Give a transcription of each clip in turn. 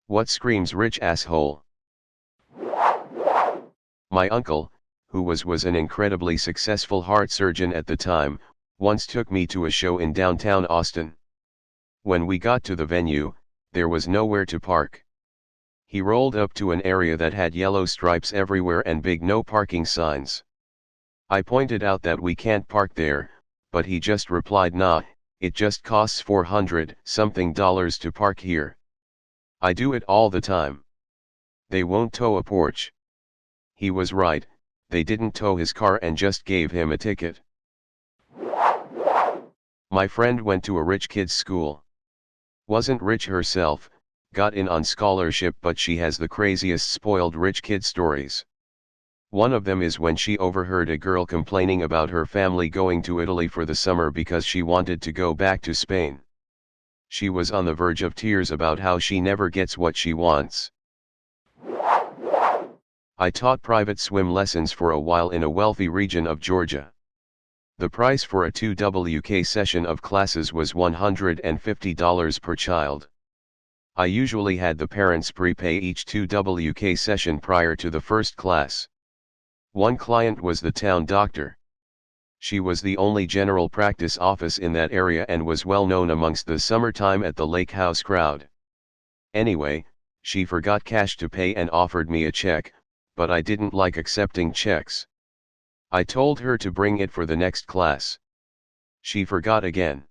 What screams rich asshole? My uncle, who was an incredibly successful heart surgeon at the time, once took me to a show in downtown Austin. When we got to the venue, there was nowhere to park. He rolled up to an area that had yellow stripes everywhere and big no parking signs. I pointed out that we can't park there, but he just replied, "Nah, it just costs $400-something to park here. I do it all the time. They won't tow a porch." He was right, they didn't tow his car and just gave him a ticket. My friend went to a rich kid's school. Wasn't rich herself, got in on scholarship, but she has the craziest spoiled rich kid stories. One of them is when she overheard a girl complaining about her family going to Italy for the summer because she wanted to go back to Spain. She was on the verge of tears about how she never gets what she wants. I taught private swim lessons for a while in a wealthy region of Georgia. The price for a 2WK session of classes was $150 per child. I usually had the parents prepay each 2WK session prior to the first class. One client was the town doctor. She was the only general practice office in that area and was well known amongst the summertime at the lake house crowd. Anyway, she forgot cash to pay and offered me a check, but I didn't like accepting checks. I told her to bring it for the next class. She forgot again.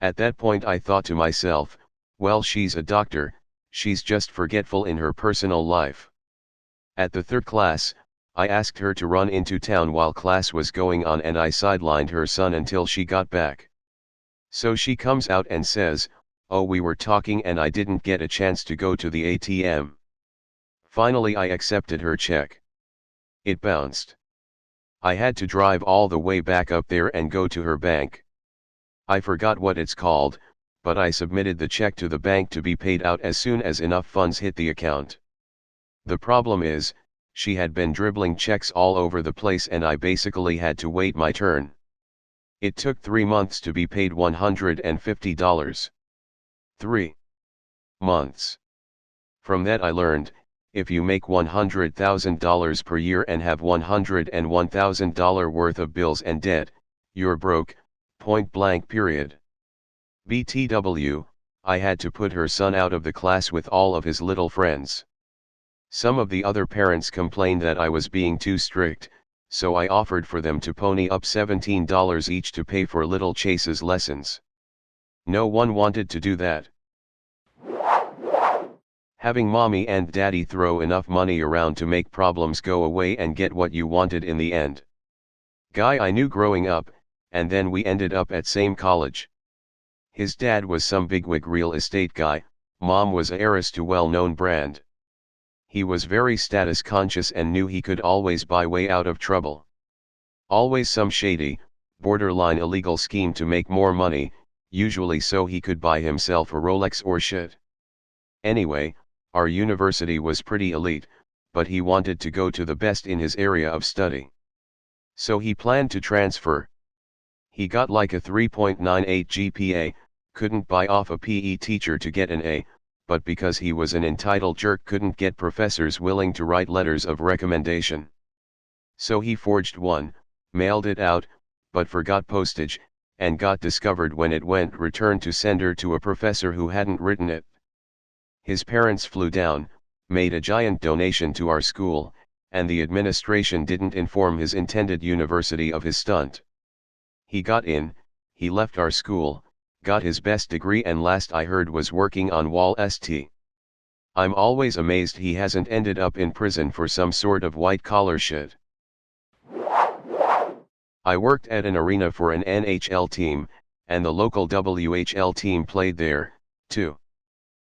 At that point I thought to myself, well, she's a doctor, she's just forgetful in her personal life. At the third class, I asked her to run into town while class was going on and I sidelined her son until she got back. So she comes out and says, "Oh, we were talking and I didn't get a chance to go to the ATM." Finally I accepted her check. It bounced. I had to drive all the way back up there and go to her bank. I forgot what it's called, but I submitted the check to the bank to be paid out as soon as enough funds hit the account. The problem is, she had been dribbling checks all over the place and I basically had to wait my turn. It took 3 months to be paid $150. 3 months. From that I learned, if you make $100,000 per year and have $101,000 worth of bills and debt, you're broke, point blank period. BTW, I had to put her son out of the class with all of his little friends. Some of the other parents complained that I was being too strict, so I offered for them to pony up $17 each to pay for little Chase's lessons. No one wanted to do that. Having mommy and daddy throw enough money around to make problems go away and get what you wanted in the end. Guy I knew growing up, and then we ended up at same college. His dad was some bigwig real estate guy, mom was a heiress to well-known brand. He was very status conscious and knew he could always buy way out of trouble. Always some shady, borderline illegal scheme to make more money, usually so he could buy himself a Rolex or shit. Anyway, our university was pretty elite, but he wanted to go to the best in his area of study. So he planned to transfer. He got like a 3.98 GPA, couldn't buy off a PE teacher to get an A, but because he was an entitled jerk couldn't get professors willing to write letters of recommendation. So he forged one, mailed it out, but forgot postage, and got discovered when it went returned to sender to a professor who hadn't written it. His parents flew down, made a giant donation to our school, and the administration didn't inform his intended university of his stunt. He got in, he left our school, got his best degree and last I heard was working on Wall St. I'm always amazed he hasn't ended up in prison for some sort of white-collar shit. I worked at an arena for an NHL team, and the local WHL team played there, too.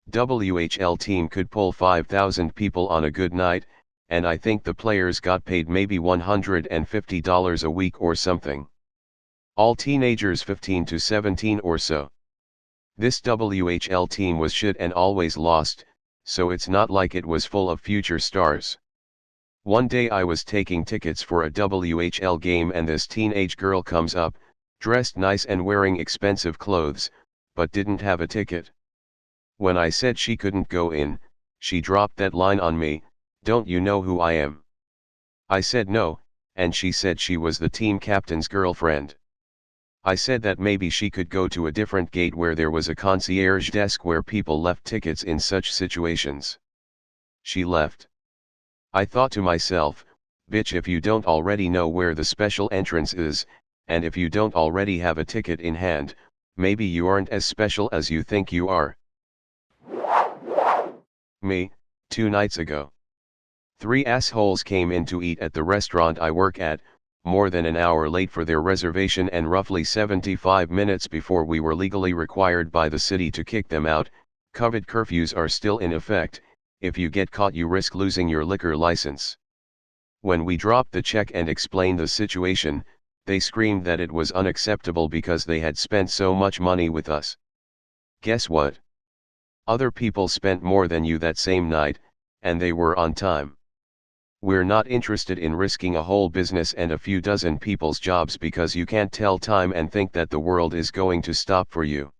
WHL team could pull 5,000 people on a good night, and I think the players got paid maybe $150 a week or something. All teenagers 15 to 17 or so. This WHL team was shit and always lost, so it's not like it was full of future stars. One day I was taking tickets for a WHL game and this teenage girl comes up, dressed nice and wearing expensive clothes, but didn't have a ticket. When I said she couldn't go in, She dropped that line on me, "Don't you know who I am?" I said no, and she said she was the team captain's girlfriend. I said that maybe she could go to a different gate where there was a concierge desk where people left tickets in such situations. She left. I thought to myself, bitch, if you don't already know where the special entrance is, and if you don't already have a ticket in hand, maybe you aren't as special as you think you are. Me, 2 nights ago. 3 assholes came in to eat at the restaurant I work at, more than an hour late for their reservation and roughly 75 minutes before we were legally required by the city to kick them out. COVID curfews are still in effect. If you get caught you risk losing your liquor license. When we dropped the check and explained the situation, they screamed that it was unacceptable because they had spent so much money with us. Guess what? Other people spent more than you that same night, and they were on time. We're not interested in risking a whole business and a few dozen people's jobs because you can't tell time and think that the world is going to stop for you.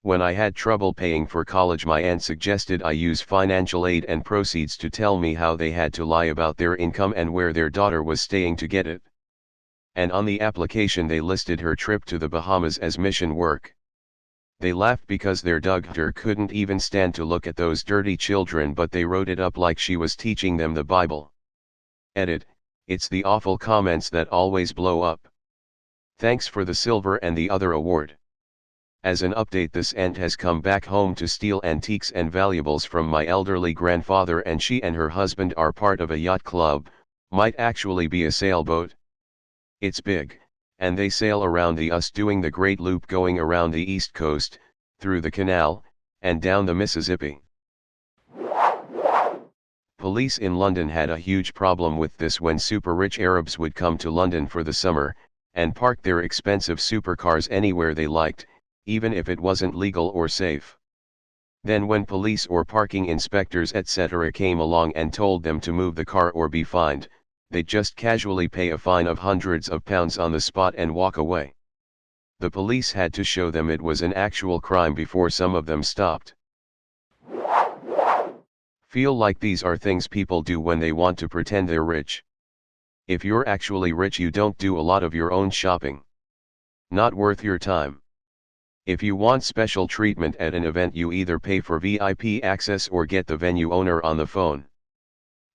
When I had trouble paying for college, my aunt suggested I use financial aid and proceeds to tell me how they had to lie about their income and where their daughter was staying to get it. And on the application they listed her trip to the Bahamas as mission work. They laughed because their doctor couldn't even stand to look at those dirty children, but they wrote it up like she was teaching them the Bible. Edit, it's the awful comments that always blow up. Thanks for the silver and the other award. As an update, this aunt has come back home to steal antiques and valuables from my elderly grandfather, and she and her husband are part of a yacht club, might actually be a sailboat. It's big, and they sail around the US doing the Great Loop going around the East Coast, through the canal, and down the Mississippi. Police in London had a huge problem with this when super rich Arabs would come to London for the summer, and park their expensive supercars anywhere they liked, even if it wasn't legal or safe. Then when police or parking inspectors etc. came along and told them to move the car or be fined, they'd just casually pay a fine of hundreds of pounds on the spot and walk away. The police had to show them it was an actual crime before some of them stopped. Feel like these are things people do when they want to pretend they're rich. If you're actually rich, you don't do a lot of your own shopping. Not worth your time. If you want special treatment at an event, you either pay for VIP access or get the venue owner on the phone.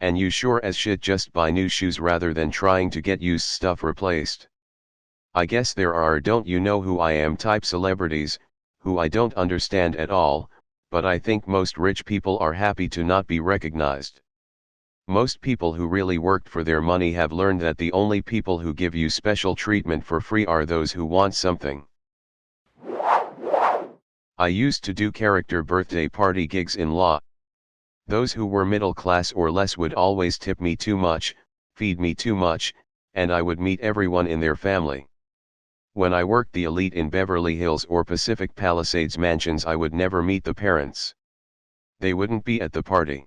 And you sure as shit just buy new shoes rather than trying to get used stuff replaced. I guess there are don't you know who I am type celebrities, who I don't understand at all, but I think most rich people are happy to not be recognized. Most people who really worked for their money have learned that the only people who give you special treatment for free are those who want something. I used to do character birthday party gigs in law. Those who were middle class or less would always tip me too much, feed me too much, and I would meet everyone in their family. When I worked the elite in Beverly Hills or Pacific Palisades mansions, I would never meet the parents. They wouldn't be at the party.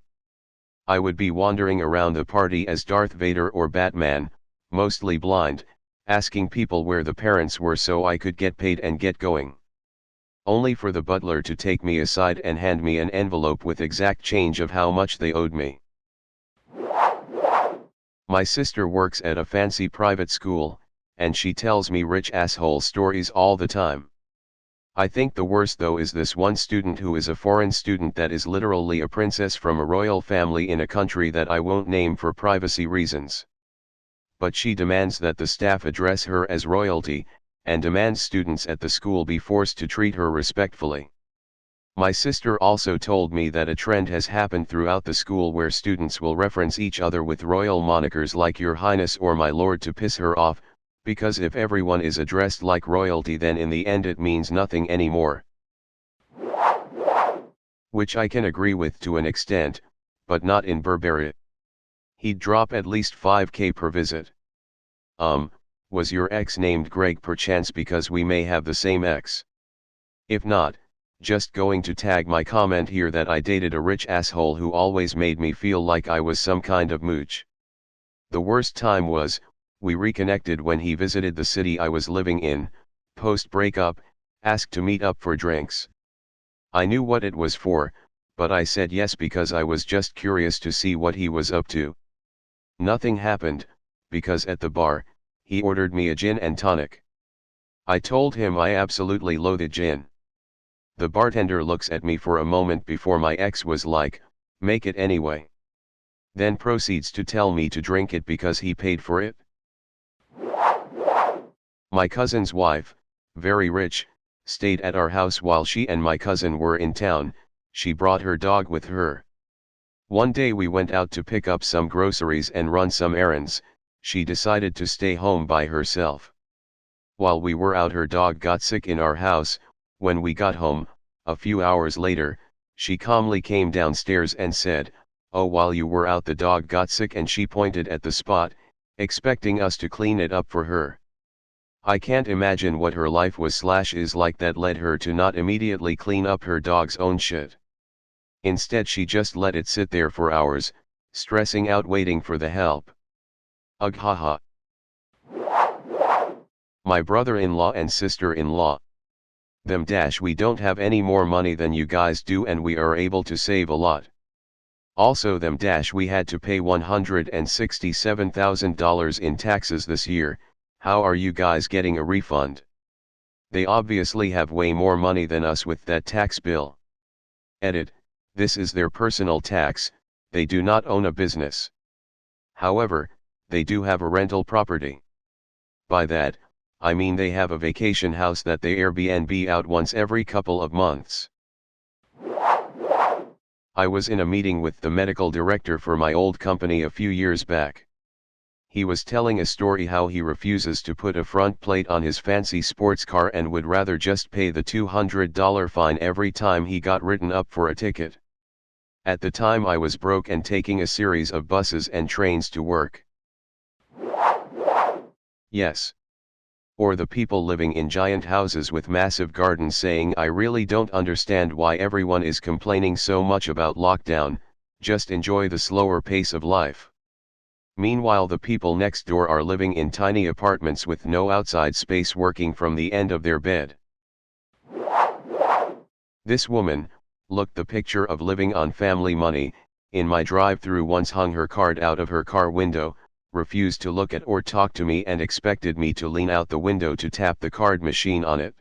I would be wandering around the party as Darth Vader or Batman, mostly blind, asking people where the parents were so I could get paid and get going. Only for the butler to take me aside and hand me an envelope with exact change of how much they owed me. My sister works at a fancy private school, and she tells me rich asshole stories all the time. I think the worst though is this one student who is a foreign student that is literally a princess from a royal family in a country that I won't name for privacy reasons. But she demands that the staff address her as royalty, and demands students at the school be forced to treat her respectfully. My sister also told me that a trend has happened throughout the school where students will reference each other with royal monikers like Your Highness or My Lord to piss her off, because if everyone is addressed like royalty then in the end it means nothing anymore. Which I can agree with to an extent, but not in Burberry. He'd drop at least $5,000 per visit. Was your ex named Greg perchance, because we may have the same ex? If not, just going to tag my comment here that I dated a rich asshole who always made me feel like I was some kind of mooch. The worst time was, we reconnected when he visited the city I was living in, post-breakup, asked to meet up for drinks. I knew what it was for, but I said yes because I was just curious to see what he was up to. Nothing happened, because at the bar, he ordered me a gin and tonic. I told him I absolutely loathed gin. The bartender looks at me for a moment before my ex was like, "Make it anyway." Then proceeds to tell me to drink it because he paid for it. My cousin's wife, very rich, stayed at our house while she and my cousin were in town. She brought her dog with her. One day we went out to pick up some groceries and run some errands. She decided to stay home by herself. While we were out, her dog got sick in our house. When we got home, a few hours later, she calmly came downstairs and said, "Oh, while you were out the dog got sick," and she pointed at the spot, expecting us to clean it up for her. I can't imagine what her life was/is like that led her to not immediately clean up her dog's own shit. Instead she just let it sit there for hours, stressing out waiting for the help. Ugh, haha. My brother-in-law and sister-in-law. We don't have any more money than you guys do and we are able to save a lot. Also we had to pay $167,000 in taxes this year. How are you guys getting a refund? They obviously have way more money than us with that tax bill. Edit, this is their personal tax, they do not own a business. However, they do have a rental property. By that, I mean they have a vacation house that they Airbnb out once every couple of months. I was in a meeting with the medical director for my old company a few years back. He was telling a story how he refuses to put a front plate on his fancy sports car and would rather just pay the $200 fine every time he got written up for a ticket. At the time I was broke and taking a series of buses and trains to work. Yes. Or the people living in giant houses with massive gardens saying, "I really don't understand why everyone is complaining so much about lockdown, just enjoy the slower pace of life." Meanwhile the people next door are living in tiny apartments with no outside space, working from the end of their bed. This woman, looked the picture of living on family money. In my drive-through once hung her card out of her car window, refused to look at or talk to me and expected me to lean out the window to tap the card machine on it.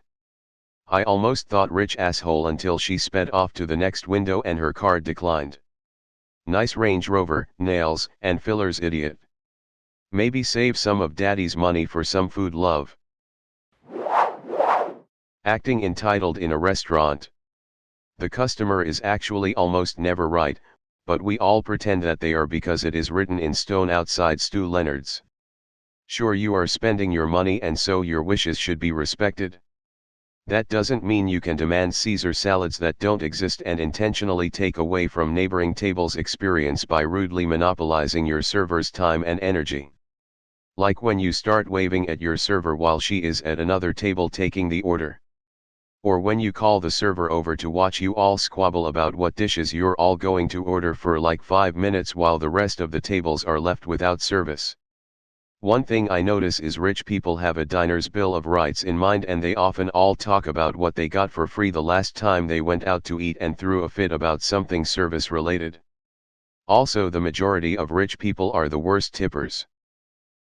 I almost thought rich asshole until she sped off to the next window and her card declined. Nice Range Rover, nails and fillers, idiot. Maybe save some of daddy's money for some food, love. Acting entitled in a restaurant. The customer is actually almost never right, but we all pretend that they are because it is written in stone outside Stu Leonard's. Sure, you are spending your money and so your wishes should be respected. That doesn't mean you can demand Caesar salads that don't exist and intentionally take away from neighboring tables' experience by rudely monopolizing your server's time and energy. Like when you start waving at your server while she is at another table taking the order. Or when you call the server over to watch you all squabble about what dishes you're all going to order for like 5 minutes while the rest of the tables are left without service. One thing I notice is rich people have a diner's bill of rights in mind and they often all talk about what they got for free the last time they went out to eat and threw a fit about something service related. Also, the majority of rich people are the worst tippers.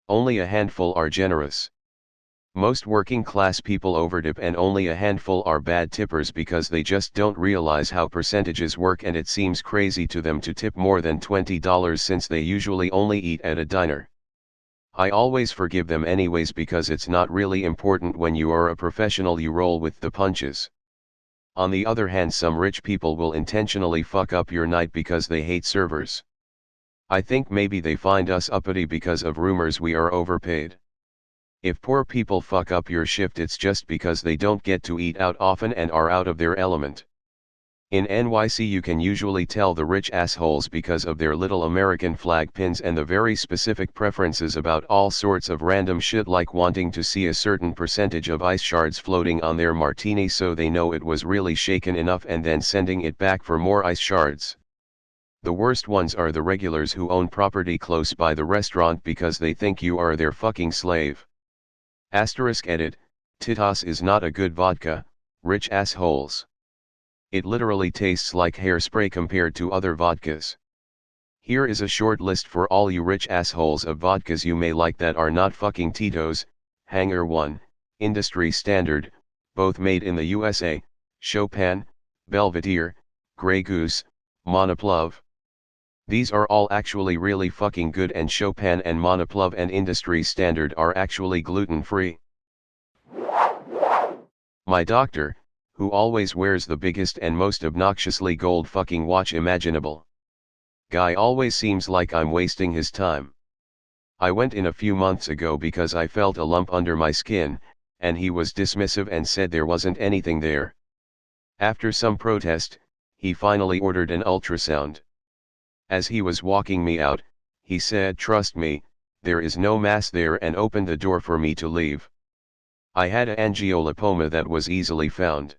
Only a handful are generous. Most working class people overtip and only a handful are bad tippers because they just don't realize how percentages work and it seems crazy to them to tip more than $20 since they usually only eat at a diner. I always forgive them anyways because it's not really important. When you are a professional you roll with the punches. On the other hand, some rich people will intentionally fuck up your night because they hate servers. I think maybe they find us uppity because of rumors we are overpaid. If poor people fuck up your shift, it's just because they don't get to eat out often and are out of their element. In NYC you can usually tell the rich assholes because of their little American flag pins and the very specific preferences about all sorts of random shit, like wanting to see a certain percentage of ice shards floating on their martini so they know it was really shaken enough and then sending it back for more ice shards. The worst ones are the regulars who own property close by the restaurant because they think you are their fucking slave. *Edit, Titas is not a good vodka, rich assholes. It literally tastes like hairspray compared to other vodkas. Here is a short list for all you rich assholes of vodkas you may like that are not fucking Tito's. Hangar 1, Industry Standard, both made in the USA, Chopin, Belvedere, Grey Goose, Monoplov. These are all actually really fucking good, and Chopin and Monoplov and Industry Standard are actually gluten-free. My doctor, who always wears the biggest and most obnoxiously gold fucking watch imaginable. Guy always seems like I'm wasting his time. I went in a few months ago because I felt a lump under my skin, and he was dismissive and said there wasn't anything there. After some protest, he finally ordered an ultrasound. As he was walking me out, he said, "Trust me, there is no mass there," and opened the door for me to leave. I had a angiolipoma that was easily found.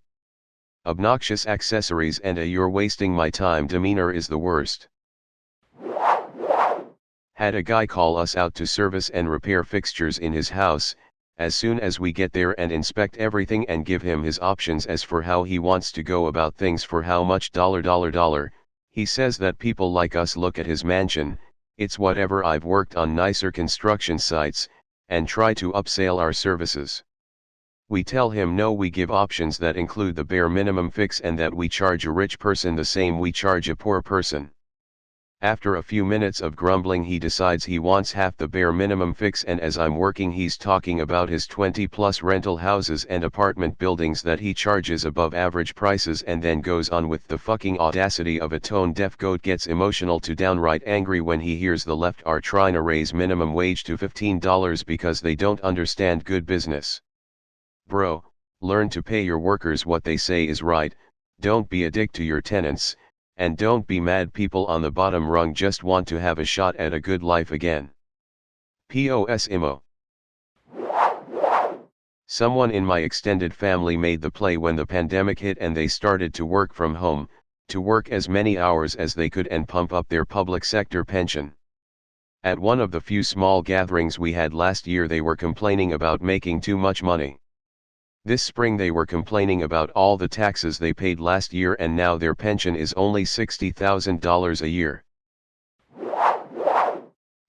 Obnoxious accessories and a "you're wasting my time" demeanor is the worst. Had a guy call us out to service and repair fixtures in his house. As soon as we get there and inspect everything and give him his options as for how he wants to go about things for how much $, he says that people like us look at his mansion, it's whatever, I've worked on nicer construction sites, and try to upsell our services. We tell him no, we give options that include the bare minimum fix and that we charge a rich person the same we charge a poor person. After a few minutes of grumbling, he decides he wants half the bare minimum fix, and as I'm working he's talking about his 20+ rental houses and apartment buildings that he charges above average prices, and then goes on with the fucking audacity of a tone-deaf goat, gets emotional to downright angry when he hears the left are trying to raise minimum wage to $15 because they don't understand good business. Bro, learn to pay your workers what they say is right, don't be a dick to your tenants. And don't be mad people on the bottom rung just want to have a shot at a good life again. POS IMO. Someone in my extended family made the play when the pandemic hit and they started to work from home, to work as many hours as they could and pump up their public sector pension. At one of the few small gatherings we had last year, they were complaining about making too much money. This spring they were complaining about all the taxes they paid last year, and now their pension is only $60,000 a year.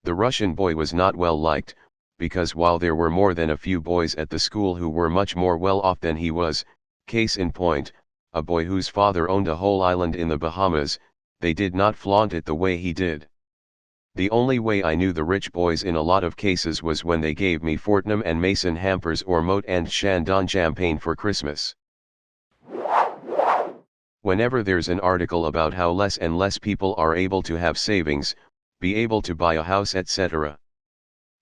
The Russian boy was not well liked, because while there were more than a few boys at the school who were much more well off than he was, case in point, a boy whose father owned a whole island in the Bahamas, they did not flaunt it the way he did. The only way I knew the rich boys in a lot of cases was when they gave me Fortnum and Mason hampers or Moët and Chandon champagne for Christmas. Whenever there's an article about how less and less people are able to have savings, be able to buy a house, etc.,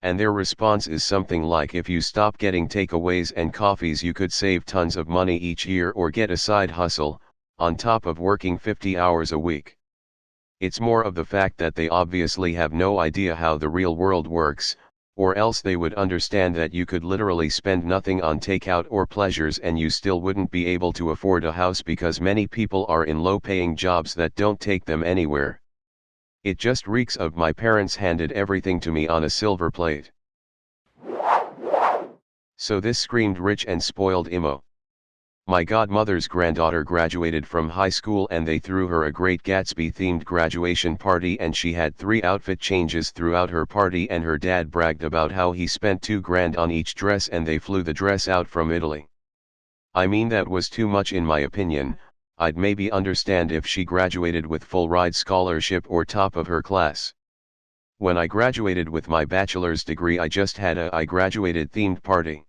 and their response is something like, if you stop getting takeaways and coffees you could save tons of money each year or get a side hustle, on top of working 50 hours a week. It's more of the fact that they obviously have no idea how the real world works, or else they would understand that you could literally spend nothing on takeout or pleasures and you still wouldn't be able to afford a house, because many people are in low-paying jobs that don't take them anywhere. It just reeks of my parents handed everything to me on a silver plate. So this screamed rich and spoiled emo. My godmother's granddaughter graduated from high school and they threw her a Great Gatsby-themed graduation party, and she had 3 outfit changes throughout her party, and her dad bragged about how he spent $2,000 on each dress and they flew the dress out from Italy. I mean, that was too much in my opinion. I'd maybe understand if she graduated with full ride scholarship or top of her class. When I graduated with my bachelor's degree, I just had a I graduated themed party.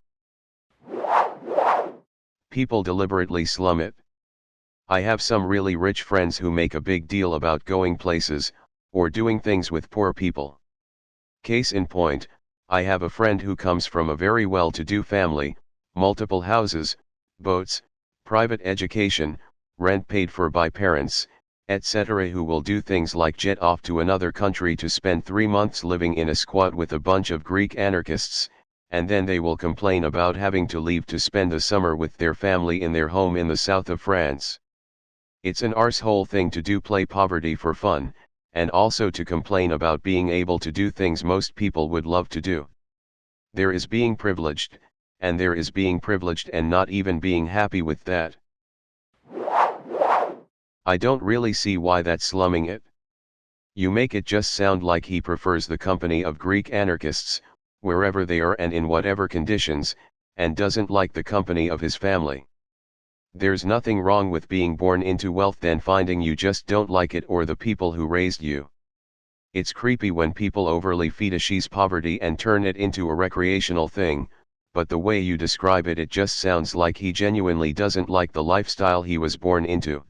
People deliberately slum it. I have some really rich friends who make a big deal about going places, or doing things with poor people. Case in point, I have a friend who comes from a very well-to-do family, multiple houses, boats, private education, rent paid for by parents, etc., who will do things like jet off to another country to spend 3 months living in a squat with a bunch of Greek anarchists, and then they will complain about having to leave to spend the summer with their family in their home in the south of France. It's an arsehole thing to do, play poverty for fun, and also to complain about being able to do things most people would love to do. There is being privileged, and there is being privileged and not even being happy with that. I don't really see why that's slumming it. You make it just sound like he prefers the company of Greek anarchists, wherever they are and in whatever conditions, and doesn't like the company of his family. There's nothing wrong with being born into wealth than finding you just don't like it or the people who raised you. It's creepy when people overly fetishize poverty and turn it into a recreational thing, but the way you describe it, it just sounds like he genuinely doesn't like the lifestyle he was born into.